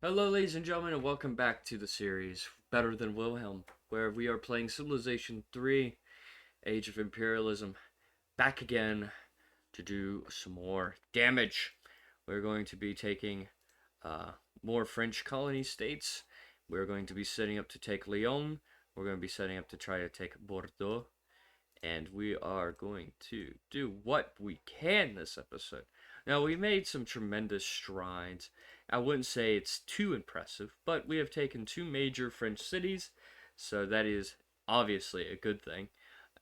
Hello, ladies and gentlemen, and welcome back to the series Better Than Wilhelm, where we are playing Civilization 3 Age of Imperialism back again to do some more damage. We're going to be taking more French colony states. We're going to be setting up to take Lyon. We're going to be setting up to try to take Bordeaux. And we are going to do what we can this episode. Now, we made some tremendous strides. I wouldn't say it's too impressive, but we have taken two major French cities, so that is obviously a good thing.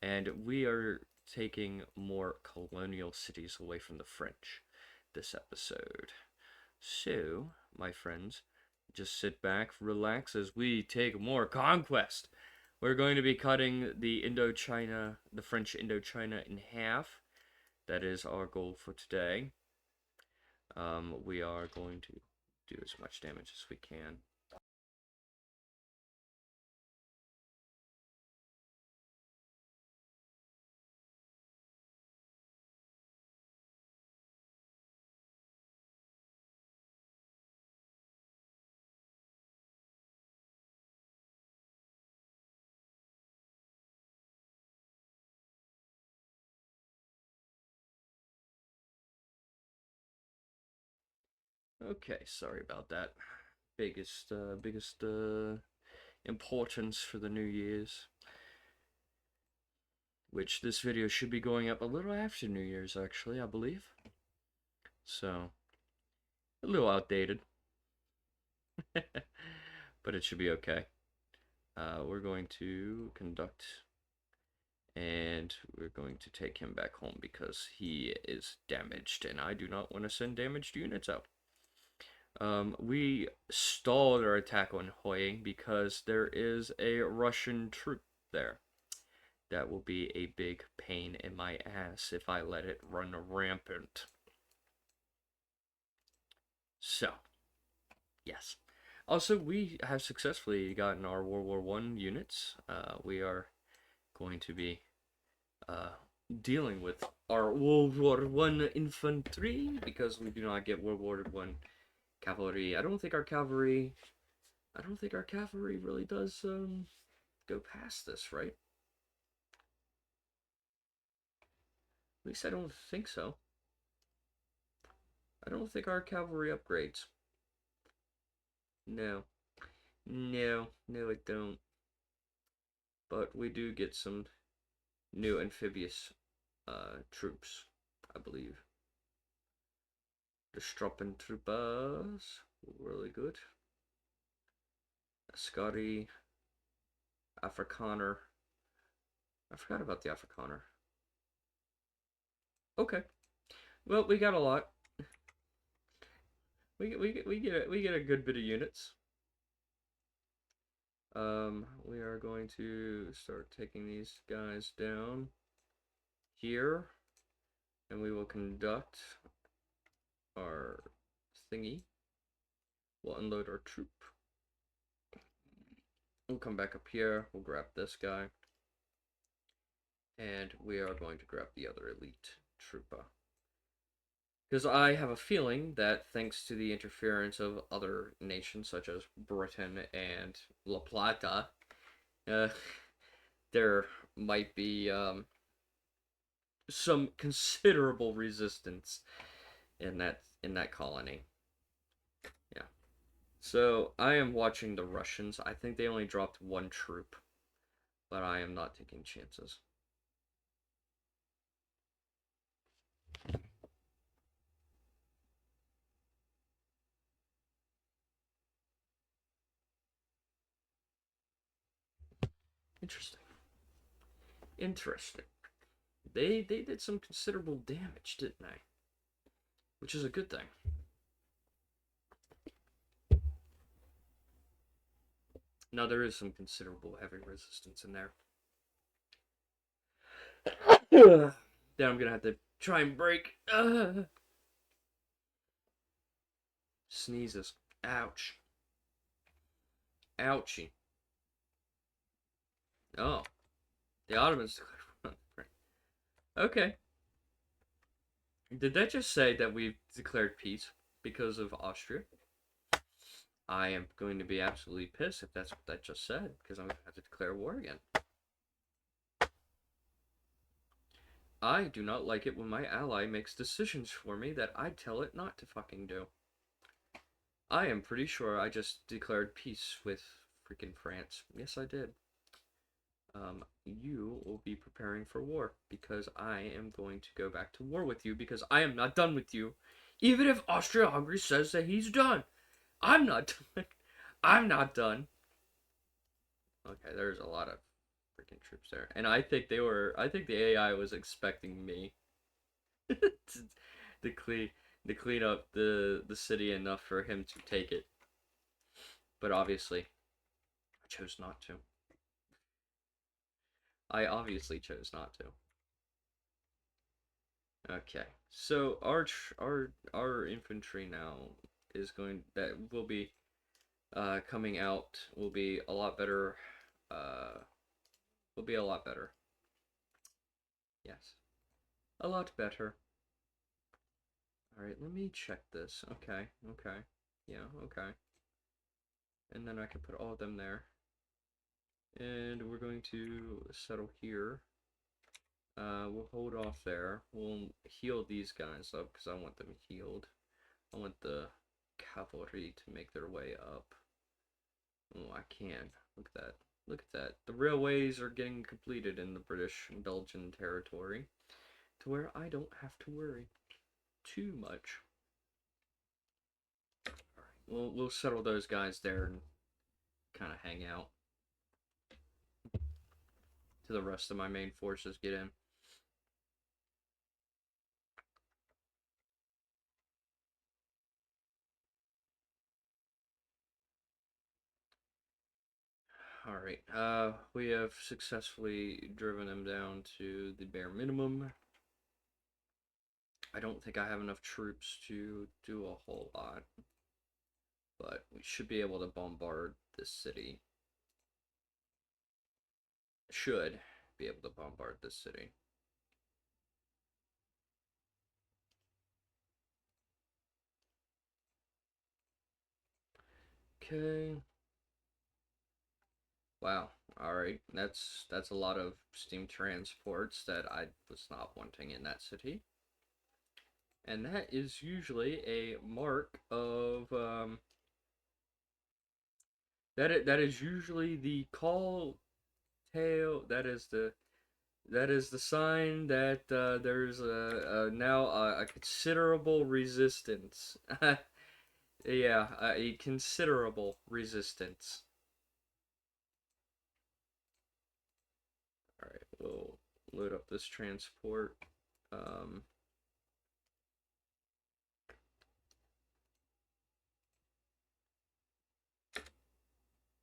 And we are taking more colonial cities away from the French this episode. So, my friends, just sit back, relax as we take more conquest. We're going to be cutting the French Indochina in half. That is our goal for today. We are going to do as much damage as we can. Okay, sorry about that. Biggest importance for the New Year's, which this video should be going up a little after New Year's, actually, I believe. So, a little outdated, but it should be okay. We're going to conduct, and we're going to take him back home because he is damaged, and I do not want to send damaged units out. We stalled our attack on Hoying because there is a Russian troop there. That will be a big pain in my ass if I let it run rampant. So, yes. Also, we have successfully gotten our World War I units. We are going to be dealing with our World War I infantry because we do not get World War I cavalry. I don't think our cavalry really does go past this, right? At least I don't think so. I don't think our cavalry upgrades. No. No, I don't. But we do get some new amphibious troops, I believe. The Stroppentruppers, really good. Scotty, Afrikaner. I forgot about the Afrikaner. Okay. Well, we got a lot. We get a good bit of units. We are going to start taking these guys down here, and we will conduct our thingy. We'll unload our troop. We'll come back up here. We'll grab this guy, and we are going to grab the other elite trooper. Because I have a feeling that thanks to the interference of other nations such as Britain and La Plata, uh, there might be some considerable resistance in that colony. Yeah. So I am watching the Russians. I think they only dropped one troop, but I am not taking chances. Interesting. Interesting. They did some considerable damage, didn't they? Which is a good thing. Now there is some considerable heavy resistance in there. That I'm gonna have to try and break. Sneezes. Ouch. Ouchie. Oh. The Ottomans declared. Okay. Did that just say that we've declared peace because of Austria? I am going to be absolutely pissed if that's what that just said, because I'm going to have to declare war again. I do not like it when my ally makes decisions for me that I tell it not to fucking do. I am pretty sure I just declared peace with freaking France. Yes, I did. You will be preparing for war, because I am going to go back to war with you, because I am not done with you. Even if Austria-Hungary says that he's done. I'm not done. I'm not done. Okay, there's a lot of freaking troops there. And I think the AI was expecting me to clean up the city enough for him to take it. But obviously, I chose not to. I obviously chose not to. Okay, so our infantry now is going that will be coming out will be a lot better. Will be a lot better. Yes, a lot better. All right, let me check this. Okay, okay, yeah, okay. And then I can put all of them there. And we're going to settle here. We'll hold off there. We'll heal these guys up because I want them healed. I want the cavalry to make their way up. Oh, I can. Look at that. Look at that. The railways are getting completed in the British and Belgian territory to where I don't have to worry too much. Alright, we'll settle those guys there and kind of hang out till the rest of my main forces get in. Alright, we have successfully driven them down to the bare minimum. I don't think I have enough troops to do a whole lot, but we should be able to bombard this city. Should be able to bombard this city. Okay. Wow. Alright, that's a lot of steam transports that I was not wanting in that city. And that is usually a mark of that is usually the call tail. That is the sign that there's now a considerable resistance. Yeah, a considerable resistance. All right, we'll load up this transport. Um,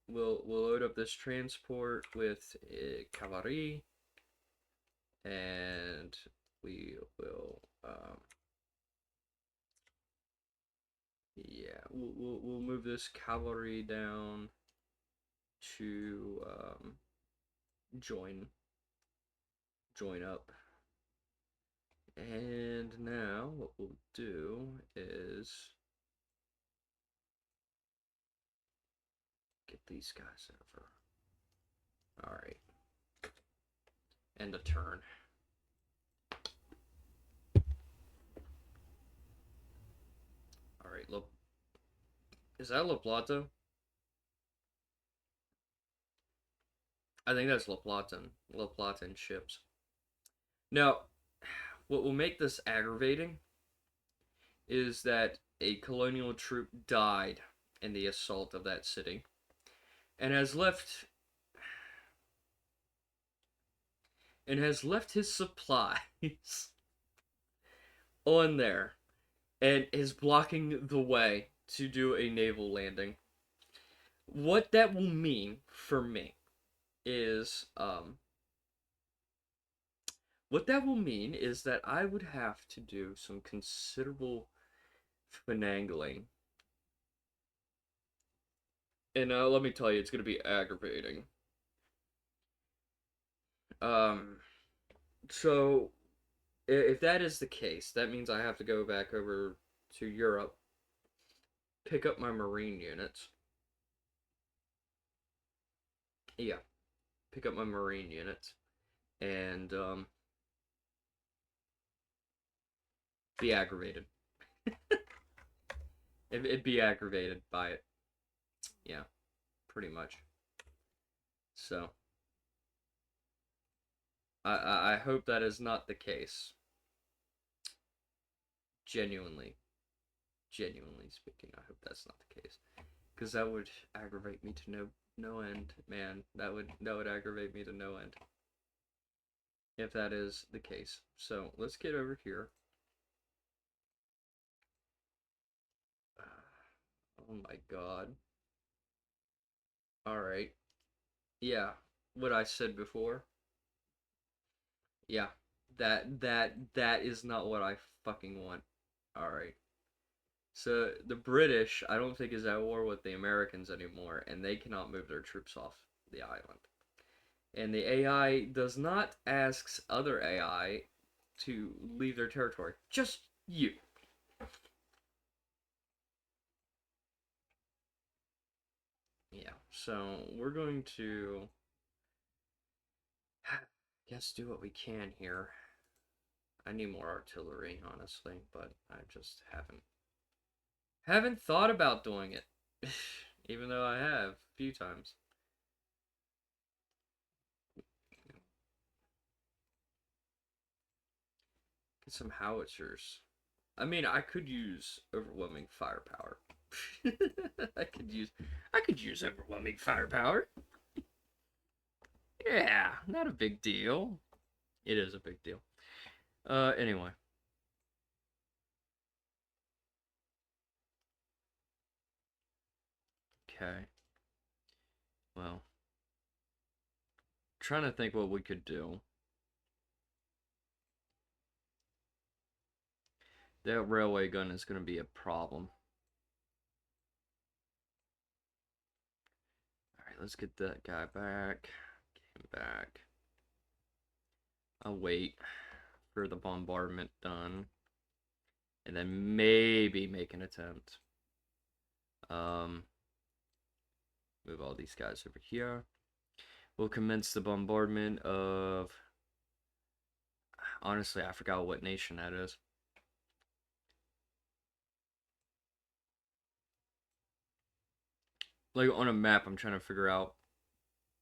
we'll load up this transport with cavalry, and we will yeah, we'll move this cavalry down to join up. And now what we'll do is get these guys over. All right. End of turn. All right, look. Is that La Plata? I think that's La Platan. La Platan ships. Now, what will make this aggravating is that a colonial troop died in the assault of that city and has left his supplies on there and is blocking the way to do a naval landing. What that will mean for me is what that will mean is that I would have to do some considerable finagling. And let me tell you, it's going to be aggravating. Um, so if that is the case, that means I have to go back over to Europe, pick up my marine units, Yeah, pick up my Marine units and be aggravated. It'd be aggravated by it. Yeah, pretty much. So I hope that is not the case. Genuinely, genuinely speaking, I hope that's not the case, because that would aggravate me to no end, man. That would aggravate me to no end if that is the case. So let's get over here. Oh my god. All right. Yeah, what I said before. Yeah, that is not what I fucking want. All right. So the British, I don't think, is at war with the Americans anymore, and they cannot move their troops off the island. And the AI does not ask other AI to leave their territory. Just you. Yeah. So we're going to, I guess, do what we can here. I need more artillery, honestly, but I just haven't thought about doing it, even though I have a few times. Get some howitzers. I mean, I could use overwhelming firepower. I could use I could use overwhelming firepower. Yeah, not a big deal. It is a big deal. Anyway. Okay. Well, trying to think what we could do. That railway gun is going to be a problem. All right, let's get that guy back. Get him back. I'll wait for the bombardment done, and then maybe make an attempt. Move all these guys over here. We'll commence the bombardment of. Honestly, I forgot what nation that is. Like on a map, I'm trying to figure out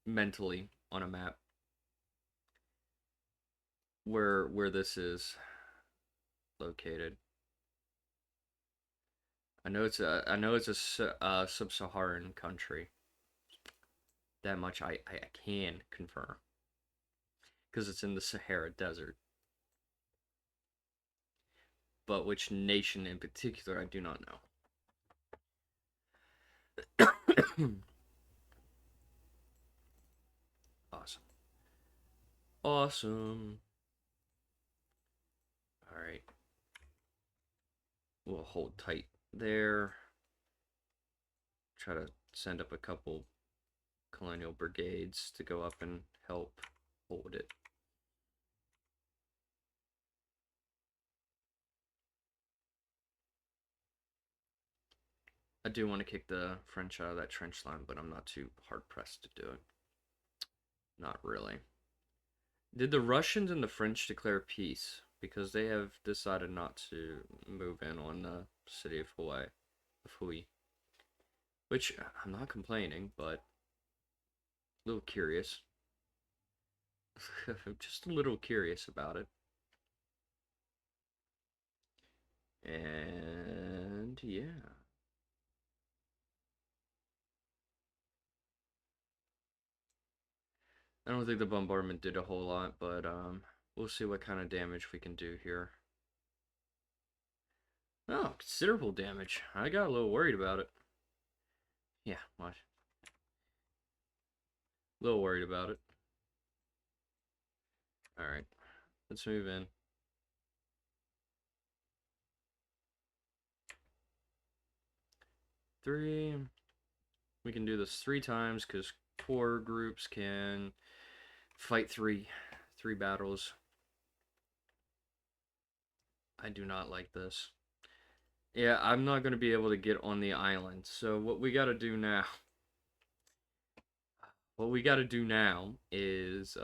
mentally on a map where this is located. I know it's a sub-Saharan country. That much I can confirm because it's in the Sahara Desert. But which nation in particular, I do not know. Awesome. Awesome. All right. We'll hold tight there. Try to send up a couple colonial brigades to go up and help hold it. I do want to kick the French out of that trench line, but I'm not too hard pressed to do it. Not really. Did the Russians and the French declare peace? Because they have decided not to move in on the city of Hui. Which I'm not complaining, but a little curious. Just a little curious about it. And yeah. I don't think the bombardment did a whole lot, but we'll see what kind of damage we can do here. Oh, considerable damage. I got a little worried about it. Yeah, what? A little worried about it. Alright, let's move in. Three. We can do this 3 times because core groups can fight three battles. I do not like this. Yeah, I'm not going to be able to get on the island. So what we got to do now. what we got to do now is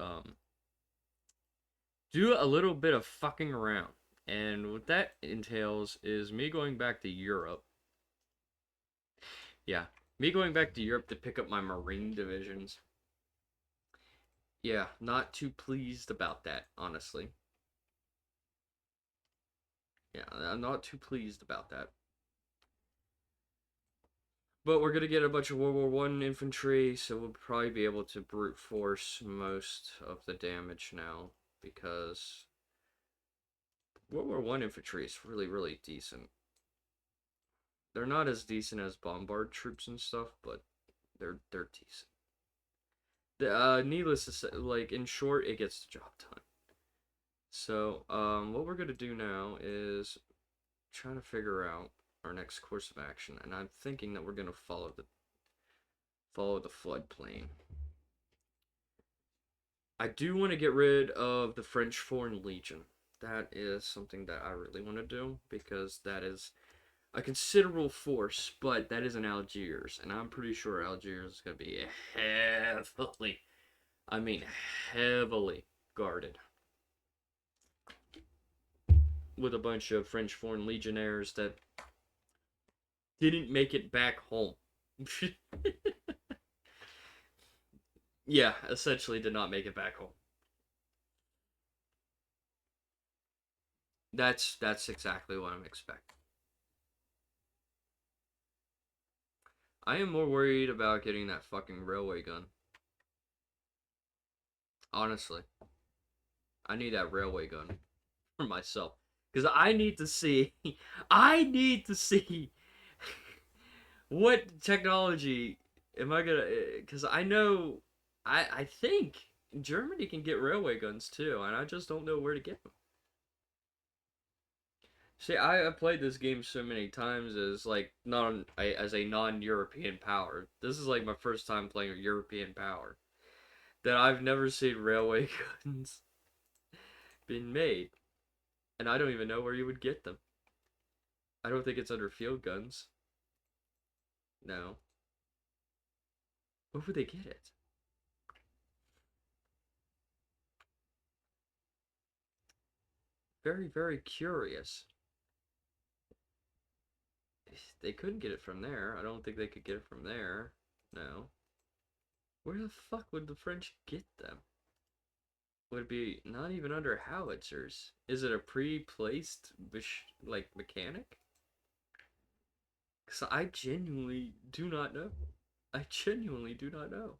do a little bit of fucking around. And what that entails is me going back to Europe. Yeah, me going back to Europe to pick up my Marine divisions. Yeah, not too pleased about that, honestly. Yeah, I'm not too pleased about that. But we're gonna get a bunch of World War One infantry, so we'll probably be able to brute force most of the damage now because World War One infantry is really, really decent. They're not as decent as bombard troops and stuff, but they're decent. Needless to say, like in short, it gets the job done. So, what we're gonna do now is trying to figure out our next course of action, and I'm thinking that we're gonna follow the floodplain. I do want to get rid of the French Foreign Legion. That is something that I really want to do because that is a considerable force, but that is in Algiers, and I'm pretty sure Algiers is going to be heavily, I mean heavily guarded with a bunch of French Foreign Legionnaires that didn't make it back home. Yeah, essentially did not make it back home. That's exactly what I'm expecting. I am more worried about getting that fucking railway gun. Honestly, I need that railway gun for myself because I need to see. I need to see what technology am I gonna? Because I know, I think Germany can get railway guns too, and I just don't know where to get them. See, I played this game so many times as like as a non-European power. This is like my first time playing a European power that I've never seen railway guns been made, and I don't even know where you would get them. I don't think it's under field guns. No. Where would they get it? Very, very curious. They couldn't get it from there. I don't think they could get it from there. No. Where the fuck would the French get them? Would it be not even under howitzers? Is it a pre-placed like mechanic? Because I genuinely do not know. I genuinely do not know.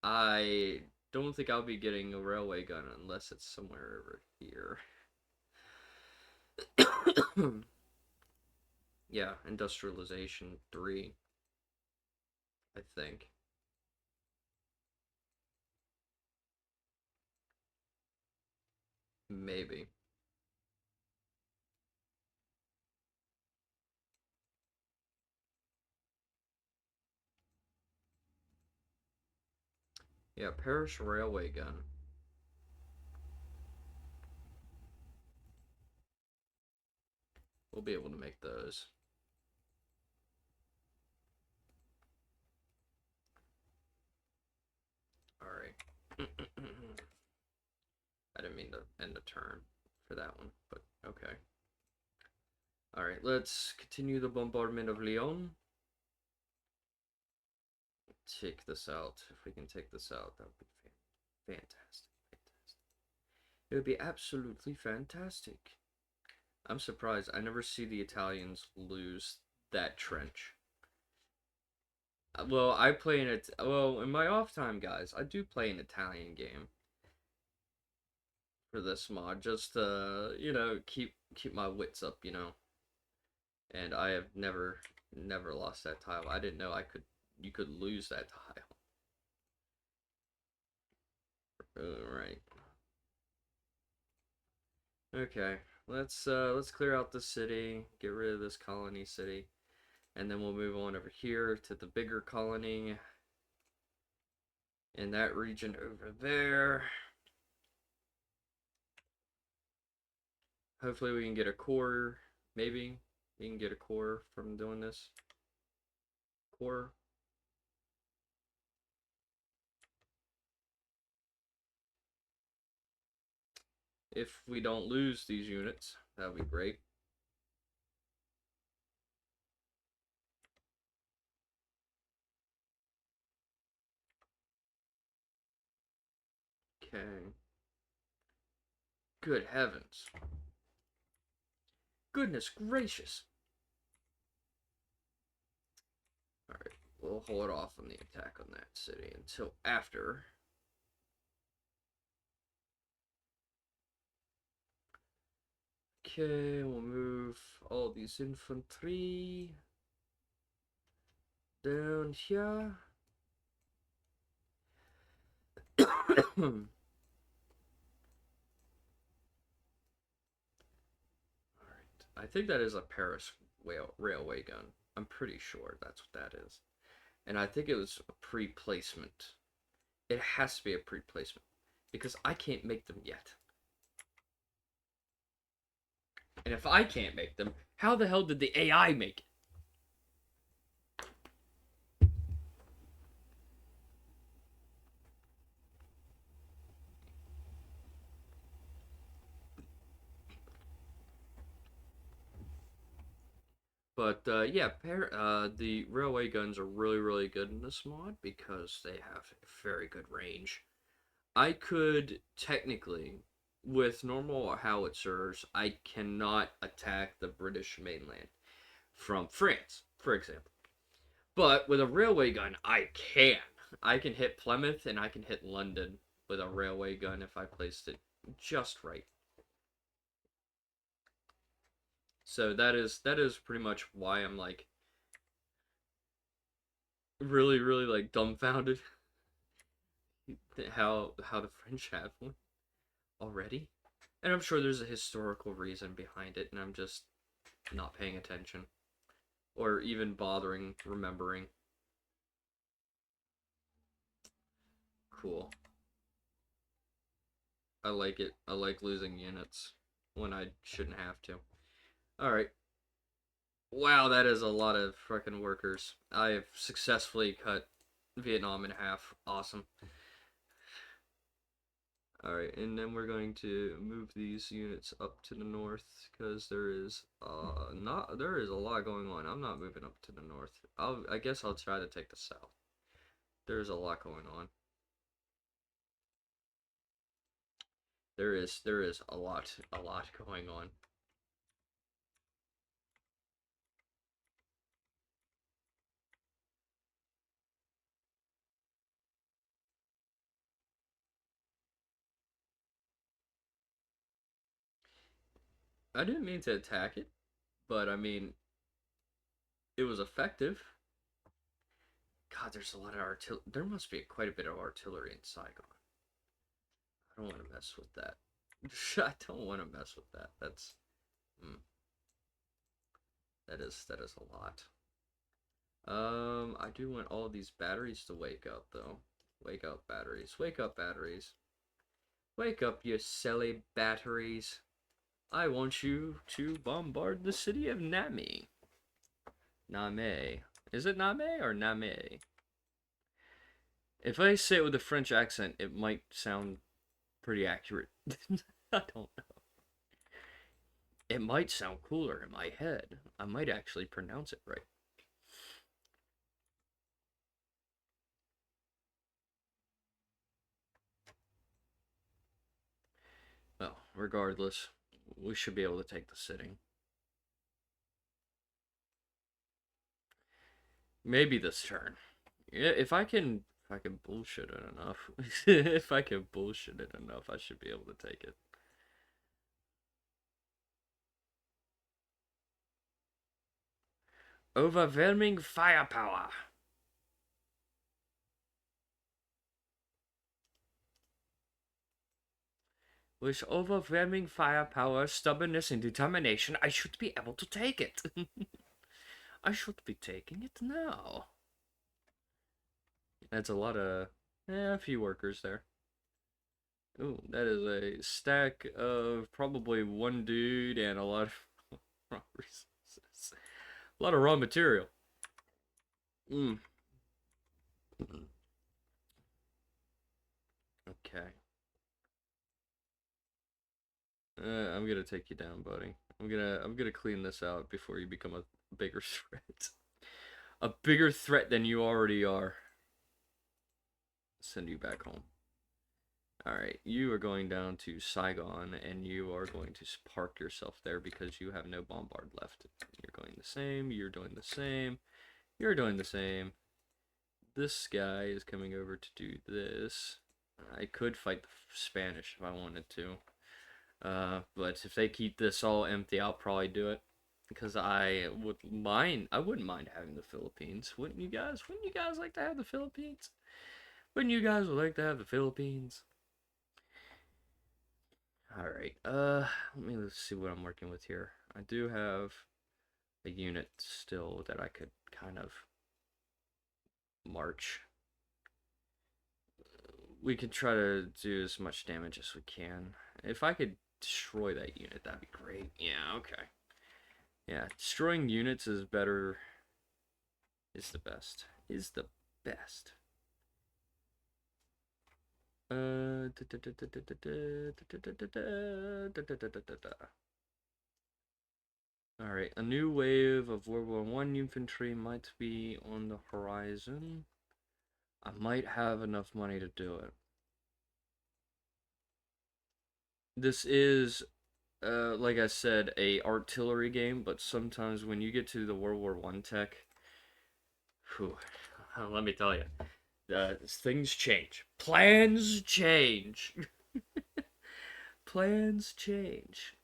I don't think I'll be getting a railway gun unless it's somewhere over here. Yeah, industrialization 3, I think. Maybe. Yeah, Parish Railway Gun. We'll be able to make those. Alright. I didn't mean to end the turn for that one, but okay. Alright, let's continue the bombardment of Lyon. Take this out. If we can take this out, that would be fantastic. Fantastic. It would be absolutely fantastic. I'm surprised. I never see the Italians lose that trench. Well, I play in it. Well, in my off time, guys, I do play an Italian game for this mod, just to keep my wits up, And I have never lost that tile. I didn't know you could lose that tile. All right. Okay. Let's clear out the city, get rid of this colony city, and then we'll move on over here to the bigger colony in that region over there. Hopefully we can get a core, maybe we can get a core from doing this. core. If we don't lose these units, that would be great. Okay. Good heavens. Goodness gracious. Alright, we'll hold off on the attack on that city until after. Okay, we'll move all these infantry down here. Alright, I think that is a Paris railway gun. I'm pretty sure that's what that is. And I think it was a pre-placement. It has to be a pre-placement because I can't make them yet. And if I can't make them, how the hell did the AI make it? But yeah, the railway guns are really good in this mod because they have very good range. I could technically, with normal howitzers, I cannot attack the British mainland from France, for example. But with a railway gun, I can. I can hit Plymouth and I can hit London with a railway gun if I placed it just right. So that is pretty much why I'm like really like dumbfounded how the French have one already. And I'm sure there's a historical reason behind it and I'm just not paying attention or even bothering remembering. Cool. I like it. I like losing units when I shouldn't have to. Alright. Wow, that is a lot of freaking workers. I have successfully cut Vietnam in half. Awesome. Alright, and then we're going to move these units up to the north because there is a lot going on. I'm not moving up to the north. I guess I'll try to take the south. There's a lot going on. There is a lot going on. I didn't mean to attack it, but I mean it was effective. God, there's a lot of artillery. There must be quite a bit of artillery in Saigon. I don't want to mess with that. I don't want to mess with that. Hmm, that is a lot. I do want all these batteries to wake up though. Wake up, batteries. Wake up, batteries. Wake up, you silly batteries. I want you to bombard the city of Nami. Name. Is it Name or Name? If I say it with a French accent, it might sound pretty accurate. I don't know. It might sound cooler in my head. I might actually pronounce it right. Well, regardless, we should be able to take the city. Maybe this turn. Yeah, if I can bullshit it enough. If I can bullshit it enough, I should be able to take it. Overwhelming firepower. With overwhelming firepower, stubbornness, and determination, I should be able to take it. I should be taking it now. That's a lot of, a few workers there. Ooh, that is a stack of probably one dude and a lot of raw resources. A lot of raw material. Mm. Okay. I'm gonna take you down, buddy. I'm gonna clean this out before you become a bigger threat. A bigger threat than you already are. Send you back home. Alright, you are going down to Saigon, and you are going to park yourself there because you have no bombard left. You're going the same, you're doing the same, you're doing the same. This guy is coming over to do this. I could fight the Spanish if I wanted to. But if they keep this all empty, I'll probably do it. Because I wouldn't mind having the Philippines. Wouldn't you guys? Wouldn't you guys like to have the Philippines? Wouldn't you guys like to have the Philippines? Alright, let me see what I'm working with here. I do have a unit still that I could kind of march. We could try to do as much damage as we can. If I could destroy that unit, that'd be great. Yeah, okay. Yeah, destroying units is better. Is the best. Is the best. Alright, a new wave of World War I infantry might be on the horizon. I might have enough money to do it. This is, like I said, a artillery game, but sometimes when you get to the World War I tech, whew, let me tell you, things change. Plans change. Plans change.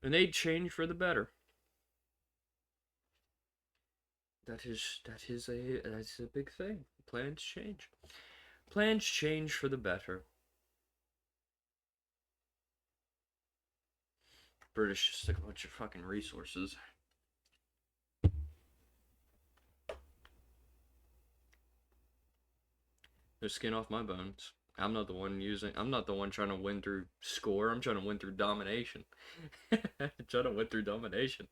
And they change for the better. That's a big thing. Plans change. Plans change for the better. British just took a bunch of fucking resources. Their skin off my bones. I'm not the one trying to win through score. I'm trying to win through domination. Trying to win through domination.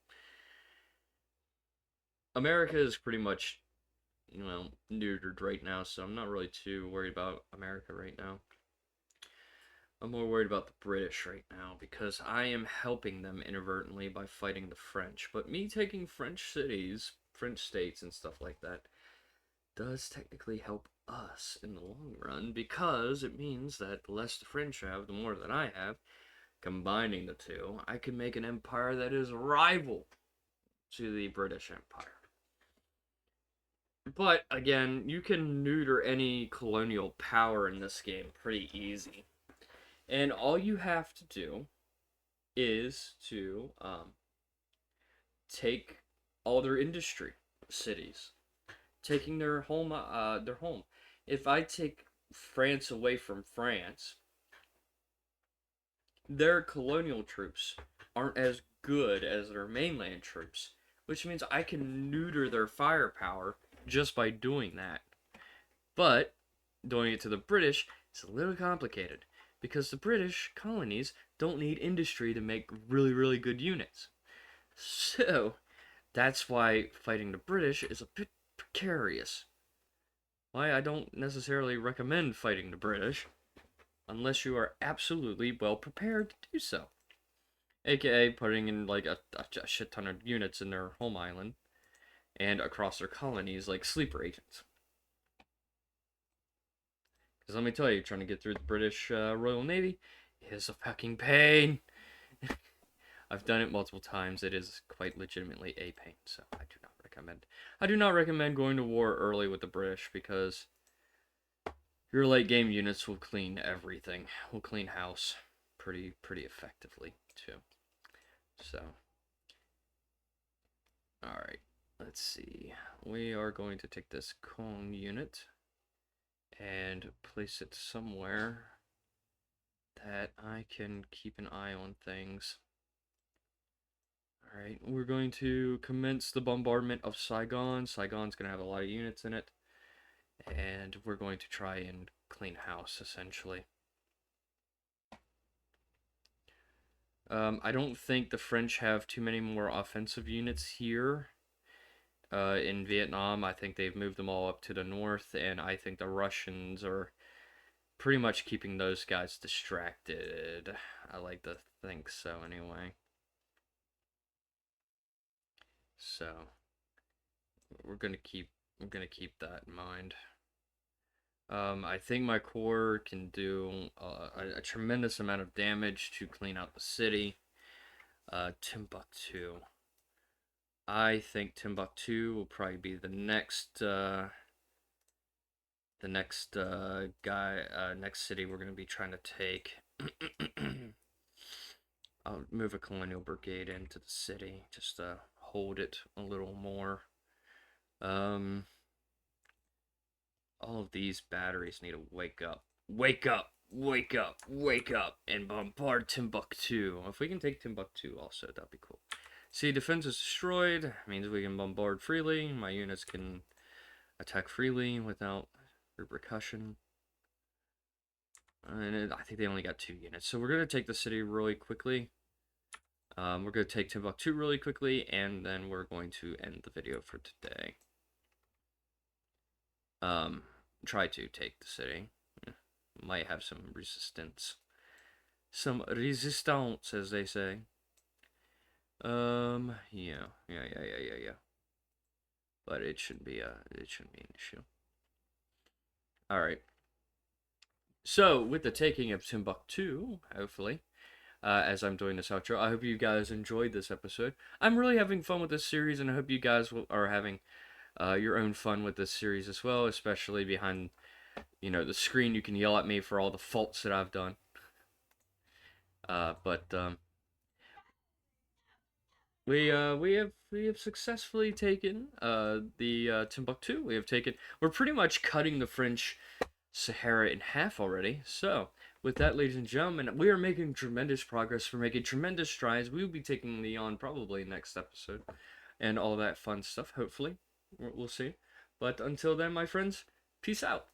America is pretty much, neutered right now, so I'm not really too worried about America right now. I'm more worried about the British right now because I am helping them inadvertently by fighting the French. But me taking French cities, French states, and stuff like that does technically help us in the long run because it means that the less the French have, the more that I have. Combining the two, I can make an empire that is rival to the British Empire. But again, you can neuter any colonial power in this game pretty easy. And all you have to do is to take all their industry cities, taking their home. If I take France away from France, their colonial troops aren't as good as their mainland troops, which means I can neuter their firepower just by doing that. But doing it to the British is a little complicated because the British colonies don't need industry to make really, really good units. So that's why fighting the British is a bit precarious. Why I don't necessarily recommend fighting the British unless you are absolutely well prepared to do so. AKA putting in like a shit ton of units in their home island and across their colonies like sleeper agents. Because let me tell you, trying to get through the British Royal Navy is a fucking pain. I've done it multiple times. It is quite legitimately a pain, so I do not recommend. I do not recommend going to war early with the British because your late game units will clean everything. Will clean house pretty effectively too. So, all right. Let's see. We are going to take this Kong unit and place it somewhere that I can keep an eye on things. Alright, we're going to commence the bombardment of Saigon. Saigon's going to have a lot of units in it. And we're going to try and clean house, essentially. I don't think the French have too many more offensive units here. In Vietnam, I think they've moved them all up to the north, and I think the Russians are pretty much keeping those guys distracted. I like to think so, anyway. So we're gonna keep that in mind. I think my core can do a tremendous amount of damage to clean out the city. Timbuktu. I think Timbuktu will probably be the next next city we're gonna be trying to take. I'll move a colonial brigade into the city just to hold it a little more. All of these batteries need to wake up. Wake up! Wake up! Wake up! And bombard Timbuktu. If we can take Timbuktu also, that'd be cool. See, defense is destroyed. Means we can bombard freely. My units can attack freely without repercussion. And I think they only got 2 units. So we're going to take the city really quickly. We're going to take Timbuktu really quickly, and then we're going to end the video for today. Try to take the city. Might have some resistance. Some resistance, as they say. Yeah. But it shouldn't be an issue. Alright. So, with the taking of Timbuktu, hopefully, as I'm doing this outro, I hope you guys enjoyed this episode. I'm really having fun with this series, and I hope you guys are having your own fun with this series as well, especially behind, the screen. You can yell at me for all the faults that I've done. We have successfully taken the Timbuktu. We're pretty much cutting the French Sahara in half already. So with that, ladies and gentlemen, we are making tremendous progress. We're making tremendous strides. We will be taking Leon probably next episode, and all that fun stuff. Hopefully, we'll see. But until then, my friends, peace out.